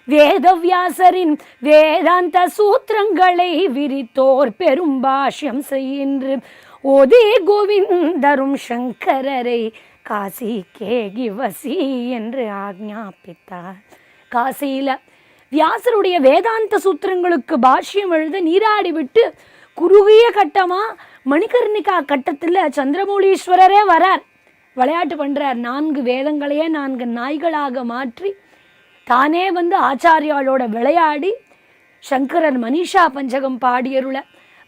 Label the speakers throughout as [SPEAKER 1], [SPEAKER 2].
[SPEAKER 1] வேதவியாசரின் வேதாந்த சூத்திரங்களை விரித்தோர் பெரும் பாஷ்யம் செய்கின்ற ஓதே கோவிந்தரும் சங்கரரை காசி கேகிவசி என்று ஆக்ஞாபித்தார். காசியில வியாசருடைய வேதாந்த சூத்திரங்களுக்கு பாஷ்யம் எழுத நீராடி விட்டு குறுகிய கட்டமா மணிகர்ணிகா கட்டத்தில் சந்திரமௌலீஸ்வரரே வரார். விளையாட்டு பண்றார். 4 வேதங்களையே 4 நாய்களாக மாற்றி தானே வந்து ஆச்சாரியாளோட விளையாடி சங்கரன் மனிஷா பஞ்சகம் பாடியருள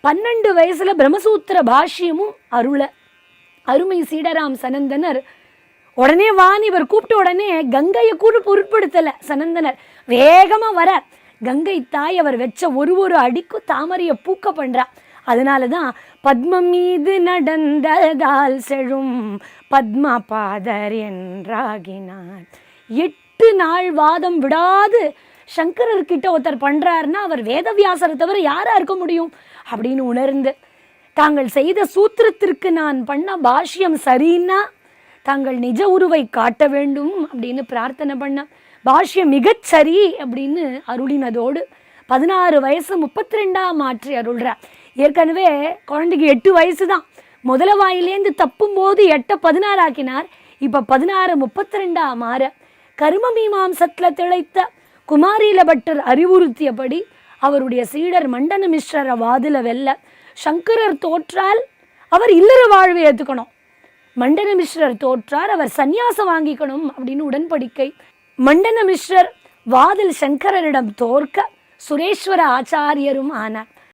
[SPEAKER 1] 12 வயசுல பிரம்மசூத்திர பாஷ்யமும் அருள அருமை சீடராம் சனந்தனர் உடனே வான் இவர் கூப்பிட்ட உடனே கங்கையை கூட பொருட்படுத்தல. சனந்தனர் வேகமா வர கங்கை தாய் அவர் வச்ச ஒரு அடிக்கும் தாமரைய பூக்க பண்றா. அதனாலதான் பத்மம் மீது நடந்ததால் செழும் பத்ம பாதர் என்றாகினார். 8 நாள் வாதம் விடாது சங்கரர்கிட்ட ஒருத்தர் பண்றாருன்னா அவர் வேதவியாசரை தவிர யாரா இருக்க முடியும் அப்படின்னு உணர்ந்து தாங்கள் செய்த சூத்திரத்திற்கு நான் பண்ண பாஷ்யம் சரின்னா தாங்கள் நிஜ உருவை காட்ட வேண்டும் அப்படின்னு பிரார்த்தனை பண்ண பாஷ்யம் மிகச்சரி அப்படின்னு அருளினதோடு 16 வயசு 32ஆம் மாற்றி அருள்றார். ஏற்கனவே குழந்தைக்கு 8 வயசு தான். முதல வாயிலேருந்து தப்பும் போது 8 16 ஆக்கினார். இப்போ 16 32ஆம் மாற கர்ம மீமாம்சத்துல திளைத்த குமாரில பட்டர் அறிவுறுத்தியபடி அவருடைய சீடர் மண்டன மிஸ்ரரை வாதில வெல்ல சங்கரர் தோற்றால் அவர் இல்லற வாழ்வை ஏற்றுக்கணும், மண்டன மிஸ்ரர் தோற்றார் அவர் சந்நியாசம் வாங்கிக்கணும் அப்படின்னு உடன்படிக்கை. மண்டன மிஸ்ரர் வாதில் சங்கரரிடம் தோற்க சுரேஸ்வர ஆச்சாரியரும் ஆனார்.